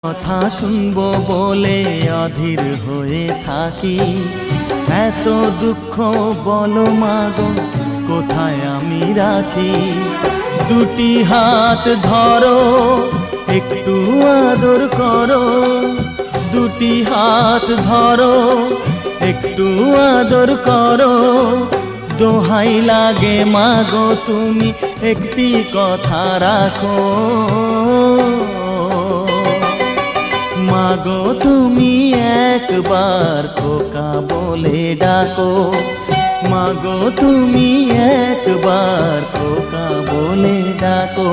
কথা শুনবো বলে অধীর হয়ে থাকি, এত দুঃখ বলো মাগো কোথায় আমি রাখি। দুটি হাত ধরো একটু আদর করো, দুটি হাত ধরো একটু আদর করো। দোহাই লাগে মাগো তুমি একটি কথা রাখো, মাগো তুমি একবার খোকা বলে ডাকো, মাগো তুমি একবার খোকা বলে ডাকো।